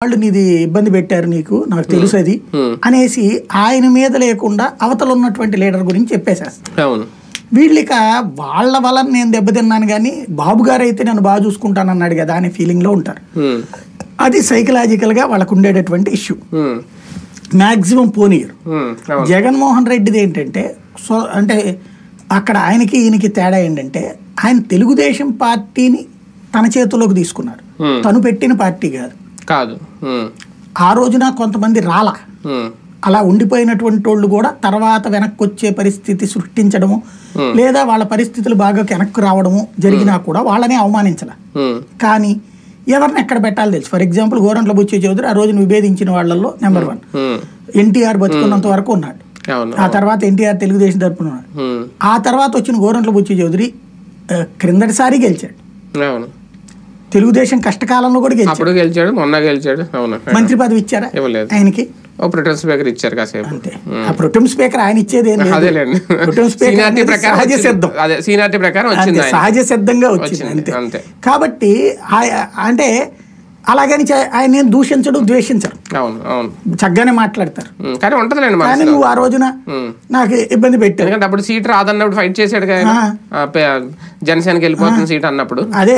వాళ్ళు నీది ఇబ్బంది పెట్టారు నీకు నాకు తెలుసు అది అనేసి ఆయన మీద లేకుండా అవతల ఉన్నటువంటి లీడర్ గురించి చెప్పేసేస్తారు. వీళ్ళిక వాళ్ళ వల్ల నేను దెబ్బతిన్నాను కానీ బాబు గారు అయితే నన్ను బాగా చూసుకుంటాను అన్నాడు కదా అనే ఫీలింగ్ లో ఉంటారు. అది సైకలాజికల్ గా వాళ్ళకు ఉండేటటువంటి ఇష్యూ. మ్యాక్సిమం పోనీయరు. జగన్మోహన్ రెడ్డిది ఏంటంటే అంటే అక్కడ ఆయనకి ఈయనకి తేడా ఏంటంటే ఆయన తెలుగుదేశం పార్టీని తన చేతుల్లోకి తీసుకున్నారు. తను పెట్టిన పార్టీ కాదు. ఆ రోజున కొంతమంది రాలా, అలా ఉండిపోయినటువంటి వాళ్ళు కూడా తర్వాత వెనక్కి వచ్చే పరిస్థితి సృష్టించడము లేదా వాళ్ళ పరిస్థితులు బాగా వెనక్కి రావడము జరిగినా కూడా వాళ్ళని అవమానించాల. కానీ ఎవరిని ఎక్కడ పెట్టాలి తెలుసు. ఫర్ ఎగ్జాంపుల్ గోరంట్ల బుచ్చి చౌదరి ఆ రోజున విభేదించిన వాళ్ళల్లో నెంబర్ 1. ఎన్టీఆర్ బతుకున్నంత వరకు ఉన్నాడు. ఆ తర్వాత ఎన్టీఆర్ తెలుగుదేశం తరపున ఉన్నాడు. ఆ తర్వాత వచ్చిన గోరంట్ల బుచ్చి చౌదరి క్రిందటిసారి గెలిచాడు. తెలుగుదేశం కష్టకాలంలో కూడా గెలిచాడు. మొన్న గెలిచాడు. మంత్రి పదవి ఇచ్చారా ఆయనకి? ప్రొటెం స్పీకర్ ఇచ్చారు కాసేపు. అంతే. ఆ ప్రొటెం స్పీకర్ ఆయన ఇచ్చేది సహజ సిద్ధంగా వచ్చింది అంతే. కాబట్టి అంటే అలాగని ఆయన నేను దూషించడం ద్వేషించరు, చక్కగానే మాట్లాడతారు. కానీ నువ్వు ఆ రోజున నాకు ఇబ్బంది పెట్టావు. అప్పుడు సీట్ రాదన్నప్పుడు ఫైట్ చేశాడు కదా, జనసేనకి వెళ్ళిపోతుంది సీట్ అన్నప్పుడు. అదే